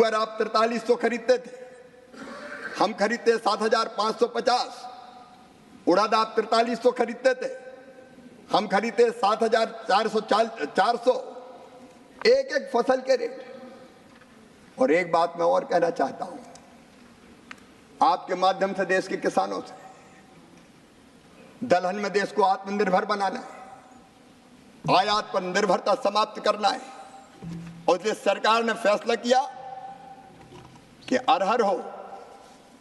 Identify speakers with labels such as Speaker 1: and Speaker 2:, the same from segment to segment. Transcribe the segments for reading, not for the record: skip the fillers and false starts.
Speaker 1: सुअर आप 4300 खरीदते थे, हम खरीदते 7550। उड़द आप 4300 खरीदते थे, हम खरीदते 7400। एक एक फसल के रेट। और एक बात मैं और कहना चाहता हूं आपके माध्यम से देश के किसानों से, दलहन में देश को आत्मनिर्भर बनाना है, आयात पर निर्भरता समाप्त करना है। और इसलिए सरकार ने फैसला किया कि अरहर हो,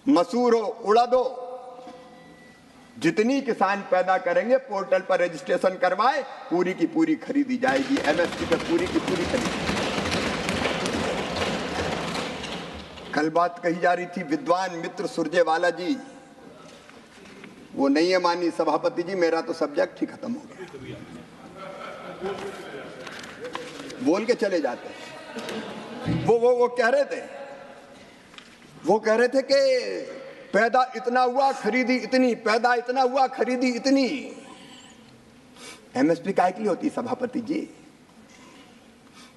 Speaker 1: मसूर हो, उड़द हो, जितनी किसान पैदा करेंगे पोर्टल पर रजिस्ट्रेशन करवाए, पूरी की पूरी खरीदी जाएगी। एमएसपी पे पूरी की पूरी खरीदी। कल बात कही जा रही थी विद्वान मित्र सुरजेवाला जी, वो नहीं है माननीय सभापति जी, मेरा तो सब्जेक्ट ही खत्म हो गया, बोल के चले जाते हैं। वो कह रहे थे कि पैदा इतना हुआ खरीदी इतनी, पैदा इतना हुआ खरीदी इतनी। एमएसपी काय के लिए होती सभापति जी?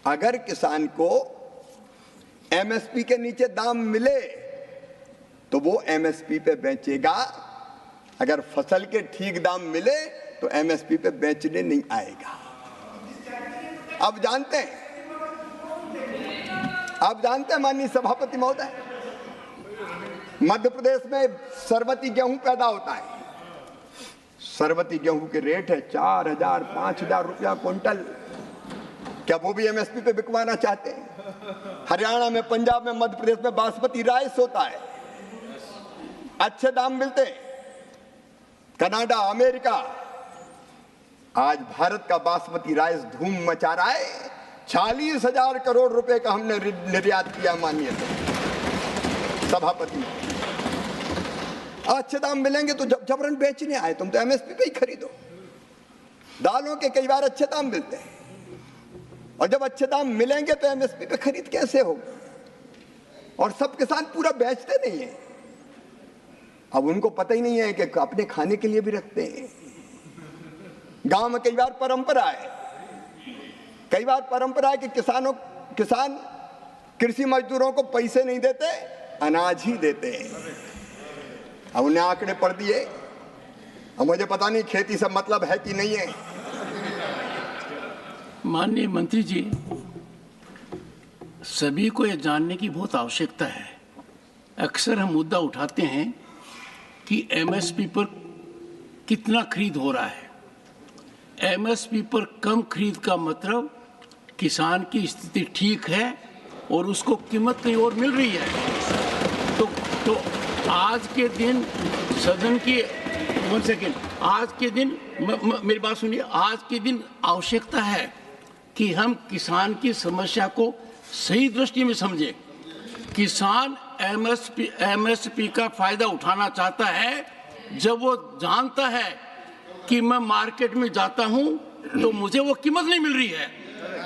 Speaker 1: अगर किसान को एमएसपी के नीचे दाम मिले तो वो एमएसपी पे बेचेगा, अगर फसल के ठीक दाम मिले तो एमएसपी पे बेचने नहीं आएगा। अब जानते हैं माननीय सभापति महोदय, मध्य प्रदेश में सरबती गेहूं पैदा होता है। सरबती गेहूं के रेट है 4000 5000 रुपया क्विंटल। क्या वो भी एमएसपी पे बिकवाना चाहते हैं? हरियाणा में, पंजाब में, मध्य प्रदेश में बासमती राइस होता है, अच्छे दाम मिलते हैं। कनाडा, अमेरिका, आज भारत का बासमती राइस धूम मचा रहा है। 40,000 करोड़ रुपए का हमने निर्यात किया माननीय सभापति। अच्छे दाम मिलेंगे तो जबरन बेचने आए, तुम तो एमएसपी पे ही खरीदो। दालों के कई बार अच्छे दाम मिलते हैं, और जब अच्छे दाम मिलेंगे तो एमएसपी पे खरीद कैसे होगी? और सब किसान पूरा बेचते नहीं है। अब उनको पता ही नहीं है कि अपने खाने के लिए भी रखते हैं। गांव में कई बार परंपरा है कि किसान कृषि मजदूरों को पैसे नहीं देते, अनाज ही देते हैं। अब उन्हें आंकड़े पढ़ दिए, अब मुझे पता नहीं खेती से मतलब है कि नहीं है।
Speaker 2: माननीय मंत्री जी, सभी को यह जानने की बहुत आवश्यकता है। अक्सर हम मुद्दा उठाते हैं कि एमएसपी पर कितना खरीद हो रहा है। एमएसपी पर कम खरीद का मतलब किसान की स्थिति ठीक है और उसको कीमत कहीं और मिल रही है। तो आज के दिन सदन की आज के दिन मेरी बात सुनिए, आज के दिन आवश्यकता है कि हम किसान की समस्या को सही दृष्टि में समझें। किसान एमएसपी का फायदा उठाना चाहता है जब वो जानता है कि मैं मार्केट में जाता हूं तो मुझे वो कीमत नहीं मिल रही है।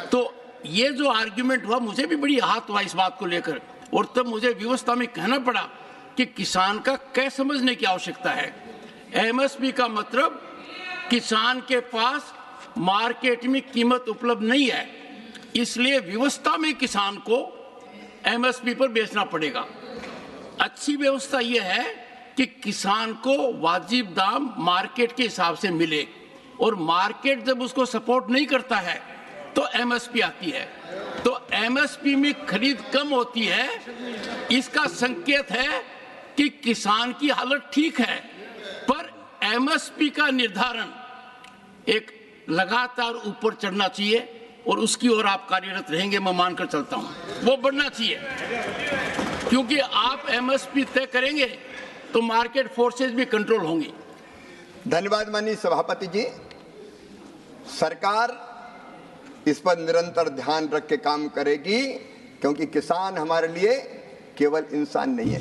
Speaker 2: तो ये जो आर्ग्यूमेंट हुआ, मुझे भी बड़ी आहत हुआ इस बात को लेकर, और तब मुझे व्यवस्था में कहना पड़ा कि किसान का क्या समझने की आवश्यकता है। एमएसपी का मतलब किसान के पास मार्केट में कीमत उपलब्ध नहीं है, इसलिए व्यवस्था में किसान को एमएसपी पर बेचना पड़ेगा। अच्छी व्यवस्था यह है कि किसान को वाजिब दाम मार्केट के हिसाब से मिले, और मार्केट जब उसको सपोर्ट नहीं करता है तो एमएसपी आती है। तो एमएसपी में खरीद कम होती है, इसका संकेत है कि किसान की हालत ठीक है। पर एमएसपी का निर्धारण एक लगातार ऊपर चढ़ना चाहिए, और उसकी ओर आप कार्यरत रहेंगे, मैं मानकर चलता हूं। वो बढ़ना चाहिए, क्योंकि आप एमएसपी तय करेंगे तो मार्केट फोर्सेस भी कंट्रोल होंगी।
Speaker 1: धन्यवाद माननीय सभापति जी। सरकार इस पर निरंतर ध्यान रख के काम करेगी, क्योंकि किसान हमारे लिए केवल इंसान नहीं है,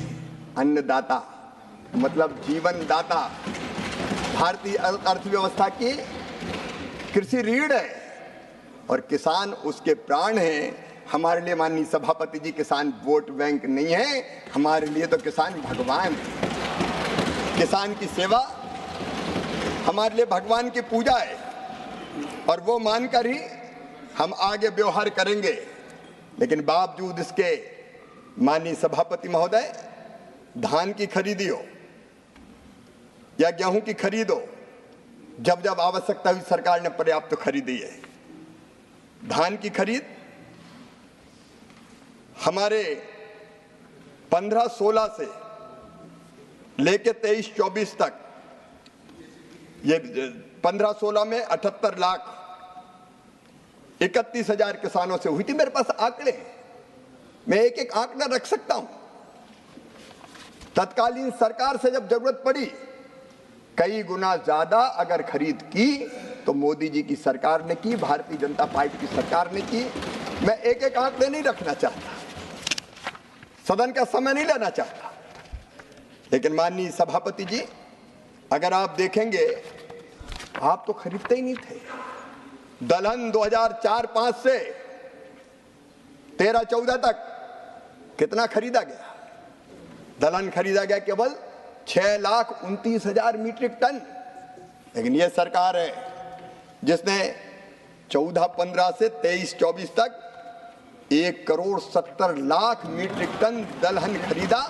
Speaker 1: अन्नदाता मतलब जीवन दाता। भारतीय अर्थव्यवस्था की कृषि रीढ़ है और किसान उसके प्राण हैं। हमारे लिए माननीय सभापति जी किसान वोट बैंक नहीं है, हमारे लिए तो किसान भगवान है। किसान की सेवा हमारे लिए भगवान की पूजा है, और वो मानकर ही हम आगे व्यवहार करेंगे। लेकिन बावजूद इसके माननीय सभापति महोदय, धान की खरीदी हो या गेहूं की खरीद हो, जब जब आवश्यकता हुई सरकार ने पर्याप्त तो खरीदी है। धान की खरीद हमारे 15-16 से लेके 23-24 तक, ये 15-16 में 78 लाख 31 हजार किसानों से हुई थी। मेरे पास आंकड़े हैं, मैं एक एक आंकड़ा रख सकता हूं। तत्कालीन सरकार से जब जरूरत पड़ी, कई गुना ज्यादा अगर खरीद की तो मोदी जी की सरकार ने की, भारतीय जनता पार्टी की सरकार ने की। मैं एक एक आंकड़े नहीं रखना चाहता, सदन का समय नहीं लेना चाहता, लेकिन माननीय सभापति जी, अगर आप देखेंगे, आप तो खरीदते ही नहीं थे। दलहन 2004-05 से 13-14 तक कितना खरीदा गया? दलहन खरीदा गया केवल 6,29,000 मीट्रिक टन। लेकिन यह सरकार है जिसने 14-15 से 23-24 तक 1,70,00,000 मीट्रिक टन दलहन खरीदा।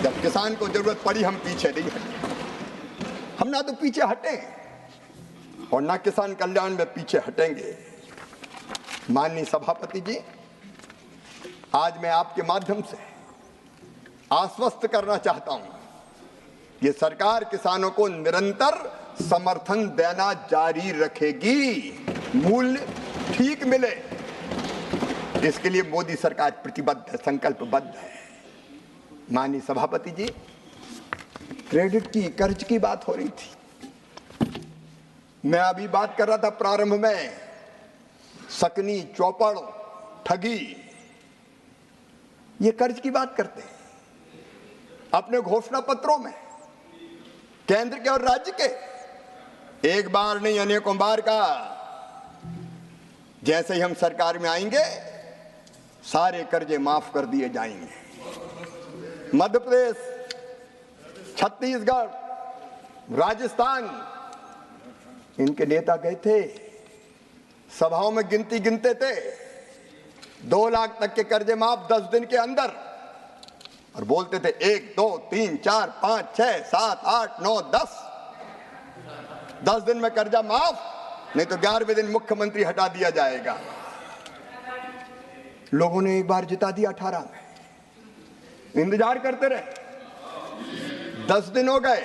Speaker 1: जब किसान को जरूरत पड़ी, हम पीछे नहीं हटे। हम ना तो पीछे हटे और ना किसान कल्याण में पीछे हटेंगे। माननीय सभापति जी, आज मैं आपके माध्यम से आश्वस्त करना चाहता हूं, ये सरकार किसानों को निरंतर समर्थन देना जारी रखेगी, मूल्य ठीक मिले, इसके लिए मोदी सरकार प्रतिबद्ध है, संकल्पबद्ध है। माननीय सभापति जी, क्रेडिट की, कर्ज की बात हो रही थी। मैं अभी बात कर रहा था प्रारंभ में, सकनी, चौपड़, ठगी, ये कर्ज की बात करते हैं अपने घोषणा पत्रों में, केंद्र के और राज्य के। एक बार नहीं, अनेकों बार का। जैसे ही हम सरकार में आएंगे, सारे कर्जे माफ कर दिए जाएंगे। मध्य प्रदेश, छत्तीसगढ़, राजस्थान, इनके नेता गए थे, सभाओं में गिनती गिनते थे, 2 लाख तक के कर्जे माफ 10 दिन के अंदर, और बोलते थे 1, 2, 3, 4, 5, 6, 7, 8, 9, 10 दिन में कर्जा माफ, नहीं तो 11वें दिन मुख्यमंत्री हटा दिया जाएगा। लोगों ने एक बार जिता दिया 18 में, इंतजार करते रहे, 10 दिन हो गए,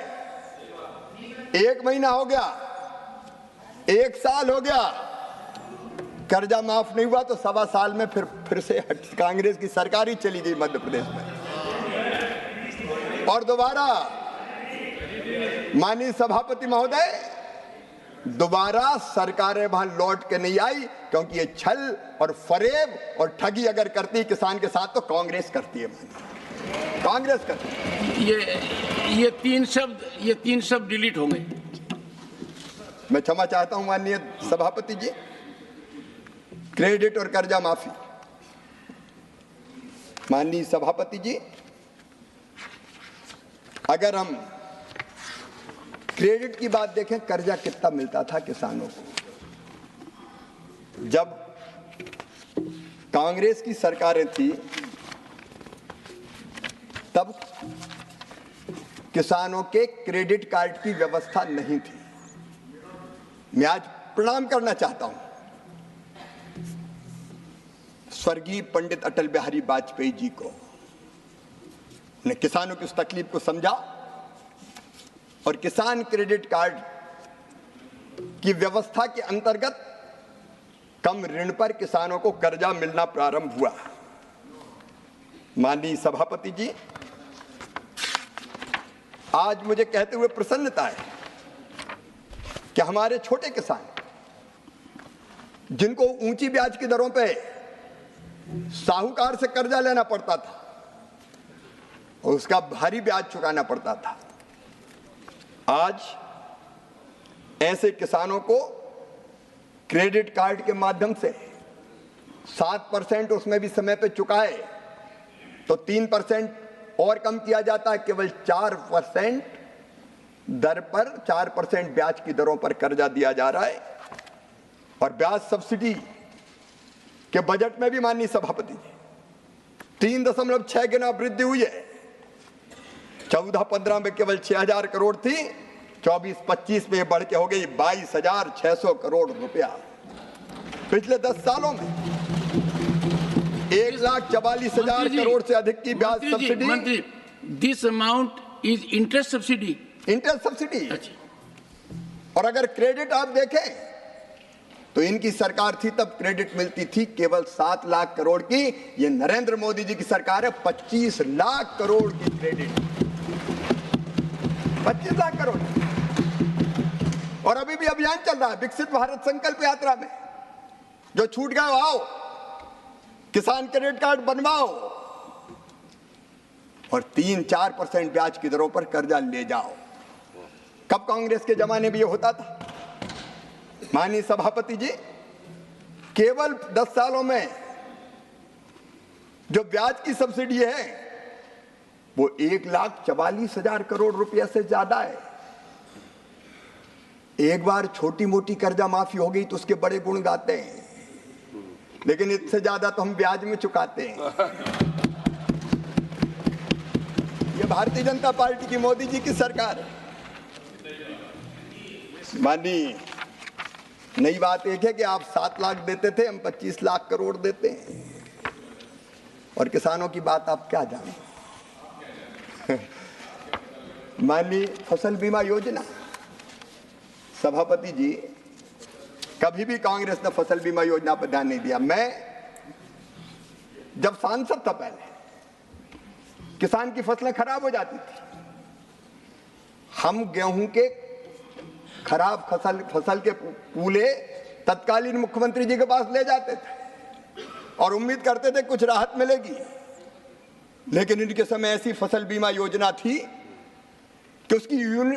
Speaker 1: 1 महीना हो गया, 1 साल हो गया, कर्जा माफ नहीं हुआ। तो 1.25 साल में फिर से कांग्रेस की सरकार ही चली गई मध्य प्रदेश में, और दोबारा माननीय सभापति महोदय, दोबारा सरकारें वहां लौट के नहीं आई, क्योंकि ये छल और फरेब और ठगी अगर करती है किसान के साथ, तो कांग्रेस करती है, कांग्रेस करती है।
Speaker 2: ये तीन शब्द डिलीट होंगे।
Speaker 1: मैं क्षमा चाहता हूं माननीय सभापति जी। क्रेडिट और कर्जा माफी, माननीय सभापति जी, अगर हम क्रेडिट की बात देखें, कर्जा कितना मिलता था किसानों को? जब कांग्रेस की सरकारें थी, तब किसानों के क्रेडिट कार्ड की व्यवस्था नहीं थी। मैं आज प्रणाम करना चाहता हूं स्वर्गीय पंडित अटल बिहारी वाजपेयी जी को। उन्हें किसानों की उस तकलीफ को समझा और किसान क्रेडिट कार्ड की व्यवस्था के अंतर्गत कम ऋण पर किसानों को कर्जा मिलना प्रारंभ हुआ। माननीय सभापति जी, आज मुझे कहते हुए प्रसन्नता है कि हमारे छोटे किसान, जिनको ऊंची ब्याज की दरों पे साहूकार से कर्जा लेना पड़ता था और उसका भारी ब्याज चुकाना पड़ता था, आज ऐसे किसानों को क्रेडिट कार्ड के माध्यम से 7% उसमें भी समय पे चुकाए तो 3% और कम किया जाता है, केवल 4% दर पर 4% ब्याज की दरों पर कर्जा दिया जा रहा है। और ब्याज सब्सिडी के बजट में भी माननीय सभापति जी 3.6 गुना वृद्धि हुई है। 14-15 में केवल 6,000 करोड़ थी, 24-25 में बढ़ के हो गई 22,600 करोड़ रुपया। पिछले 10 सालों में 1,44,000 करोड़ से अधिक की ब्याज सब्सिडी।
Speaker 2: मंत्री, this amount is interest subsidy.
Speaker 1: Interest subsidy. और अगर क्रेडिट आप देखें तो इनकी सरकार थी तब क्रेडिट मिलती थी केवल 7 लाख करोड़ की। ये नरेंद्र मोदी जी की सरकार है, 25 लाख करोड़ की क्रेडिट, 25 लाख करोड़। और अभी भी अभियान चल रहा है विकसित भारत संकल्प यात्रा में। जो छूट गए आओ, किसान क्रेडिट कार्ड बनवाओ और 3-4% ब्याज की दरों पर कर्जा ले जाओ। कब कांग्रेस के जमाने में ये होता था? माननीय सभापति जी, केवल 10 सालों में जो ब्याज की सब्सिडी है वो 1,44,000 करोड़ रुपया से ज्यादा है। एक बार छोटी मोटी कर्जा माफी हो गई तो उसके बड़े गुण गाते हैं, लेकिन इससे ज्यादा तो हम ब्याज में चुकाते हैं। ये भारतीय जनता पार्टी की, मोदी जी की सरकार है। माननीय, नई बात एक है कि आप 7 लाख देते थे, हम 25 लाख करोड़ देते हैं। और किसानों की बात आप क्या जाने। माननीय फसल बीमा योजना, सभापति जी, कभी भी कांग्रेस ने फसल बीमा योजना पर ध्यान नहीं दिया। मैं जब सांसद था पहले, किसान की फसलें खराब हो जाती थी, हम गेहूं के खराब फसल के पूले तत्कालीन मुख्यमंत्री जी के पास ले जाते थे और उम्मीद करते थे कुछ राहत मिलेगी। लेकिन इनके समय ऐसी फसल बीमा योजना थी कि उसकी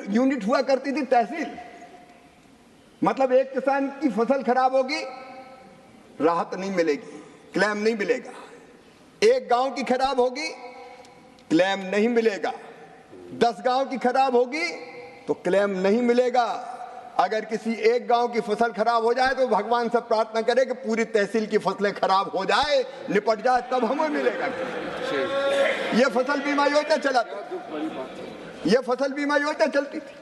Speaker 1: यूनिट हुआ करती थी तहसील। मतलब एक किसान की फसल खराब होगी, राहत नहीं मिलेगी, क्लेम नहीं मिलेगा। एक गांव की खराब होगी, क्लेम नहीं मिलेगा। 10 गांव की खराब होगी तो क्लेम नहीं मिलेगा। अगर किसी एक गांव की फसल खराब हो जाए तो भगवान से प्रार्थना करे कि पूरी तहसील की फसलें खराब हो जाए, निपट जाए, तब हमें मिलेगा। ये फसल बीमा योजना चलाती, ये फसल बीमा योजना चलती थी,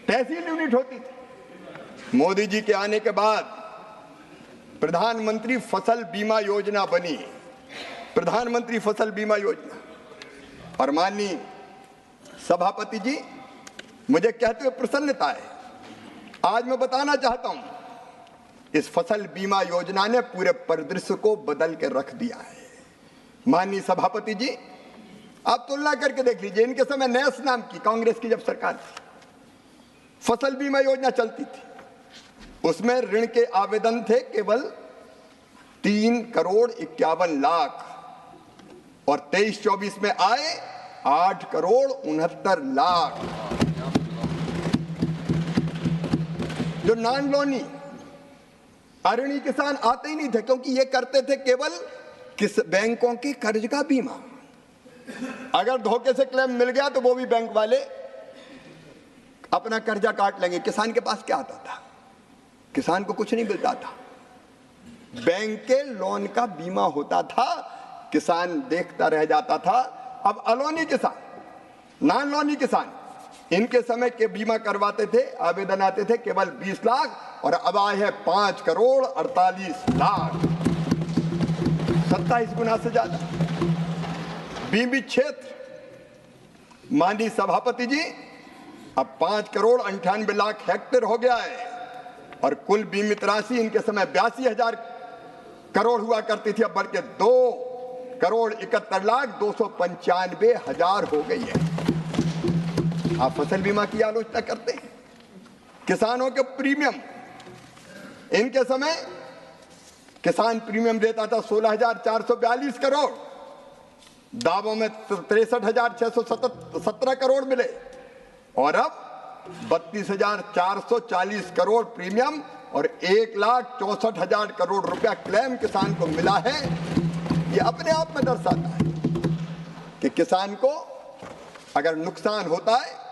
Speaker 1: तहसील यूनिट होती थी। मोदी जी के आने के बाद प्रधानमंत्री फसल बीमा योजना बनी, प्रधानमंत्री फसल बीमा योजना। और माननीय सभापति जी, मुझे कहते हुए प्रसन्नता है, आज मैं बताना चाहता हूं, इस फसल बीमा योजना ने पूरे परिदृश्य को बदल के रख दिया है। माननीय सभापति जी, आप तुलना करके देख लीजिए, इनके समय नैस नाम की कांग्रेस की जब सरकार थी, फसल बीमा योजना चलती थी, उसमें ऋण के आवेदन थे केवल 3,51,00,000 और 23-24 में आए 8,69,00,000। जो नॉन लोनी अऋणी किसान आते ही नहीं थे, क्योंकि ये करते थे केवल किस बैंकों के कर्ज का बीमा। अगर धोखे से क्लेम मिल गया तो वो भी बैंक वाले अपना कर्जा काट लेंगे। किसान के पास क्या आता था? किसान को कुछ नहीं मिलता था, बैंक के लोन का बीमा होता था, किसान देखता रह जाता था। अब अलोनी किसान, नॉन लोनी किसान, इनके समय के बीमा करवाते थे, आवेदन आते थे केवल 20 लाख और अब आए हैं 5,48,00,000, 27 गुना से ज्यादा। बीमित क्षेत्र, माननीय सभापति जी, अब 5,98,00,000 हेक्टेयर हो गया है और कुल बीमित राशि इनके समय 82,000 करोड़ हुआ करती थी, अब बढ़ के 2,71,295,000 हो गई है। आप फसल बीमा की आलोचना करते हैं। किसानों के प्रीमियम, इनके समय किसान प्रीमियम देता था 16,442 करोड़, दावों में 63,617 करोड़ मिले और अब 32,440 करोड़ प्रीमियम और 1,64,000 करोड़ रुपया क्लेम किसान को मिला है। ये अपने आप में दर्शाता है कि किसान को अगर नुकसान होता है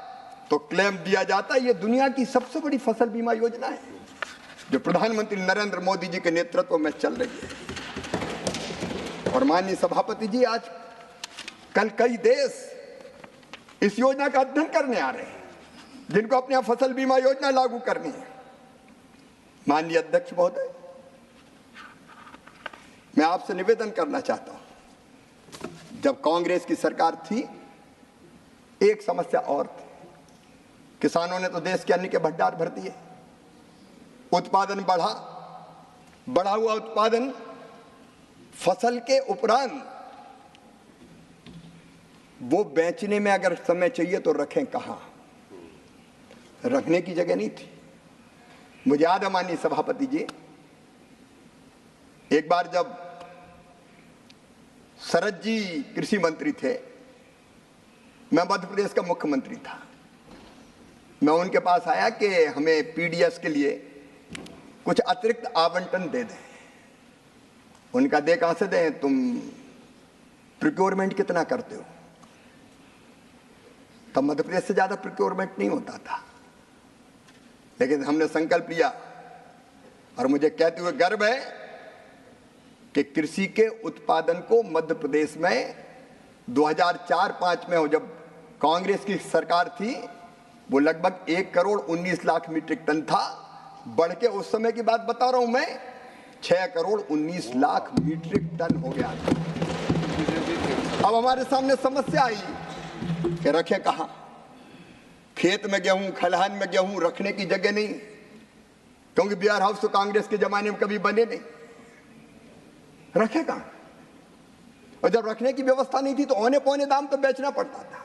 Speaker 1: तो क्लेम दिया जाता है। ये दुनिया की सबसे बड़ी फसल बीमा योजना है जो प्रधानमंत्री नरेंद्र मोदी जी के नेतृत्व में चल रही है। और माननीय सभापति जी, आज कल कई देश इस योजना का अध्ययन करने आ रहे हैं, जिनको अपने यहां फसल बीमा योजना लागू करनी है। माननीय अध्यक्ष महोदय, मैं आपसे निवेदन करना चाहता हूं, जब कांग्रेस की सरकार थी एक समस्या और थी। किसानों ने तो देश के अन्न के भंडार भर दिए, उत्पादन बढ़ा हुआ उत्पादन फसल के उपरांत वो बेचने में अगर समय चाहिए तो रखें कहां? रखने की जगह नहीं थी। मुझे याद है माननीय सभापति जी, एक बार जब शरद जी कृषि मंत्री थे, मैं मध्य प्रदेश का मुख्यमंत्री था, मैं उनके पास आया कि हमें पीडीएस के लिए कुछ अतिरिक्त आवंटन दे दें। उनका दे कहां से दें, तुम प्रोक्योरमेंट कितना करते हो? तब मध्य प्रदेश से ज्यादा प्रोक्योरमेंट नहीं होता था, लेकिन हमने संकल्प लिया और मुझे कहते हुए गर्व है कि कृषि के उत्पादन को मध्य प्रदेश में 2004-05 में, जब कांग्रेस की सरकार थी, वो लगभग 1,19,00,000 मीट्रिक टन था, बढ़ के उस समय की बात बता रहा हूं मैं, 6,19,00,000 मीट्रिक टन हो गया। अब हमारे सामने समस्या आई कि रखें कहां? खेत में गेहूं, खलिहान में गेहूं रखने की जगह नहीं, क्योंकि वेयर हाउस तो कांग्रेस के जमाने में कभी बने नहीं। रखे कहां? और जब रखने की व्यवस्था नहीं थी तो औने पौने दाम तो बेचना पड़ता था।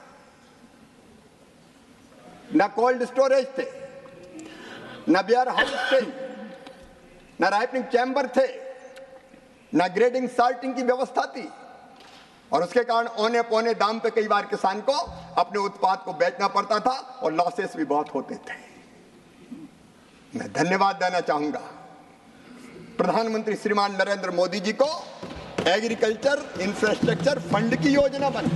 Speaker 1: ना कोल्ड स्टोरेज थे, ना वेयर हाउस थे, ना राइपनिंग चैम्बर थे, ना ग्रेडिंग सॉर्टिंग की व्यवस्था थी, और उसके कारण औने पौने दाम पे कई बार किसान को अपने उत्पाद को बेचना पड़ता था और लॉसेस भी बहुत होते थे। मैं धन्यवाद देना चाहूंगा प्रधानमंत्री श्रीमान नरेंद्र मोदी जी को, एग्रीकल्चर इंफ्रास्ट्रक्चर फंड की योजना बनी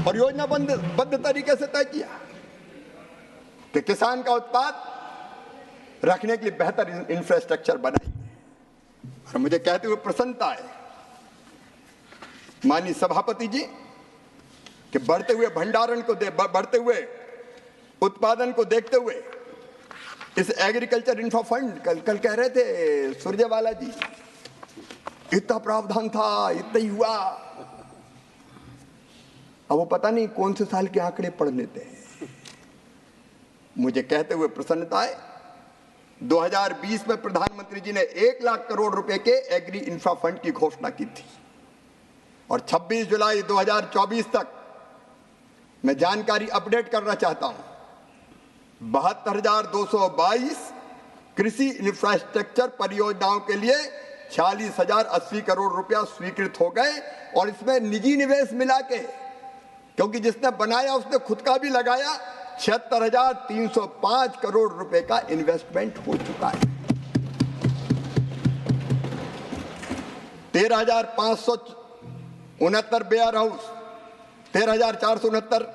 Speaker 1: और योजनाबद्ध तरीके से तय किया कि किसान का उत्पाद रखने के लिए बेहतर इंफ्रास्ट्रक्चर बनाएंगे। और मुझे कहते हुए प्रसन्नता है माननीय सभापति जी कि बढ़ते हुए भंडारण को बढ़ते हुए उत्पादन को देखते हुए इस एग्रीकल्चर इंफ्रा फंड, कल कह रहे थे सुरजेवाला जी, इतना प्रावधान था, इतना ही हुआ। अब वो पता नहीं कौन से साल के आंकड़े पढ़ लेते हैं। मुझे कहते हुए प्रसन्नता है, 2020 में प्रधानमंत्री जी ने 1 लाख करोड़ रुपए के एग्री इंफ्रा फंड की घोषणा की थी और 26 जुलाई 2024 तक मैं जानकारी अपडेट करना चाहता हूं, 72,222 कृषि इंफ्रास्ट्रक्चर परियोजनाओं के लिए 46,080 करोड़ रुपया स्वीकृत हो गए। और इसमें निजी निवेश मिला के, क्योंकि जिसने बनाया उसने खुद का भी लगाया, 76,305 करोड़ रुपए का इन्वेस्टमेंट हो चुका है। 13,569 वेयर हाउस, 13,469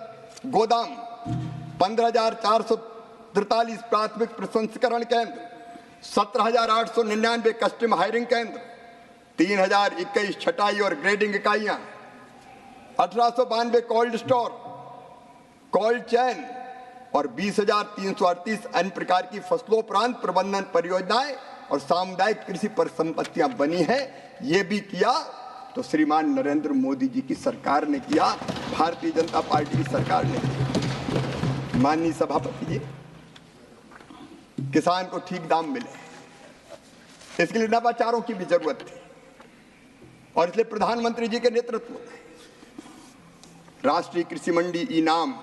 Speaker 1: गोदाम, 15,443 प्राथमिक प्रसंस्करण केंद्र, 17,899 कस्टम हायरिंग केंद्र, 3,021 छटाई और ग्रेडिंग इकाइयां, 1,892 कोल्ड स्टोर, कोल्ड चेन और 20,338 अन्य प्रकार की फसलोपरांत प्रबंधन परियोजनाएं और सामुदायिक कृषि परिसंपत्तियां बनी हैं। ये भी किया तो श्रीमान नरेंद्र मोदी जी की सरकार ने किया, भारतीय जनता पार्टी की सरकार ने किया। माननीय सभापति जी, किसान को ठीक दाम मिले, इसके लिए नवाचारों की भी जरूरत थी और इसलिए प्रधानमंत्री जी के नेतृत्व में राष्ट्रीय कृषि मंडी इनाम,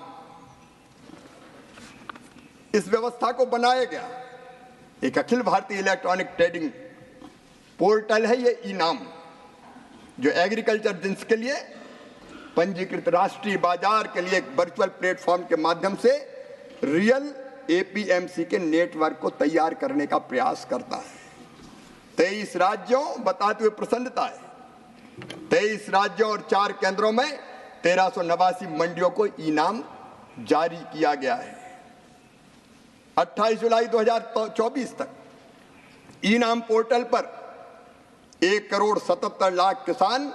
Speaker 1: इस व्यवस्था को बनाया गया। एक Akhil Bharatiya electronic trading portal है ये इनाम, जो एग्रीकल्चर जिन्स के लिए पंजीकृत राष्ट्रीय बाजार के लिए एक वर्चुअल प्लेटफॉर्म के माध्यम से रियल एपीएमसी के नेटवर्क को तैयार करने का प्रयास करता है। 23 राज्यों, बताते हुए प्रसन्नता है, 23 राज्यों और 4 केंद्रों में 1389 मंडियों को इनाम जारी किया गया है। 28 जुलाई 2024 तक इनाम पोर्टल पर 1,77,00,000 किसान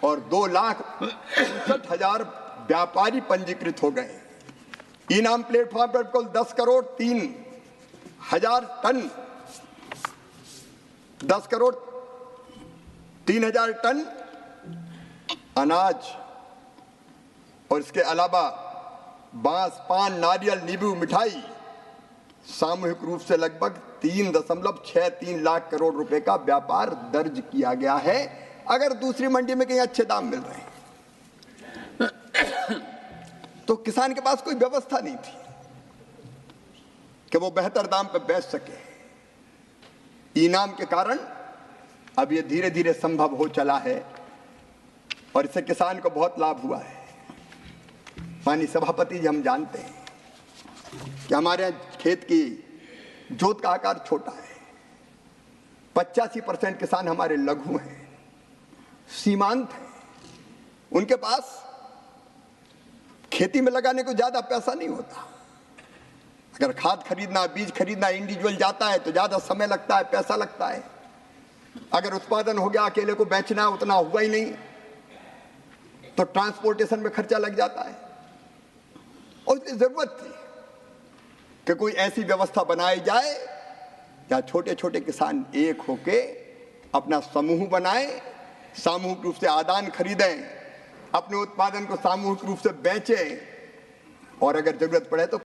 Speaker 1: और 2,65,000 व्यापारी पंजीकृत हो गए। इनाम प्लेटफॉर्म पर कुल 10,03,000 टन 10,03,000 टन अनाज और इसके अलावा बांस, पान, नारियल, नींबू, मिठाई सामूहिक रूप से लगभग 3.63 लाख करोड़ रुपए का व्यापार दर्ज किया गया है। अगर दूसरी मंडी में कहीं अच्छे दाम मिल रहे हैं तो किसान के पास कोई व्यवस्था नहीं थी कि वो बेहतर दाम पर बेच सके। इनाम के कारण अब ये धीरे धीरे संभव हो चला है और इससे किसान को बहुत लाभ हुआ है। माननीय सभापति जी, हम जानते हैं कि हमारे यहाँ खेत की जोत का आकार छोटा है। 85% किसान हमारे लघु हैं, सीमांत हैं। उनके पास खेती में लगाने को ज्यादा पैसा नहीं होता। अगर खाद खरीदना, बीज खरीदना इंडिविजुअल जाता है तो ज्यादा समय लगता है, पैसा लगता है। अगर उत्पादन हो गया, अकेले को बेचना उतना हुआ ही नहीं तो ट्रांसपोर्टेशन में खर्चा लग जाता है। और इसलिए जरूरत थी कि कोई ऐसी व्यवस्था बनाई जाए जहां छोटे छोटे किसान एक होके अपना समूह बनाएं, सामूहिक रूप से आदान खरीदें, अपने उत्पादन को सामूहिक रूप से बेचें और अगर जरूरत पड़े तो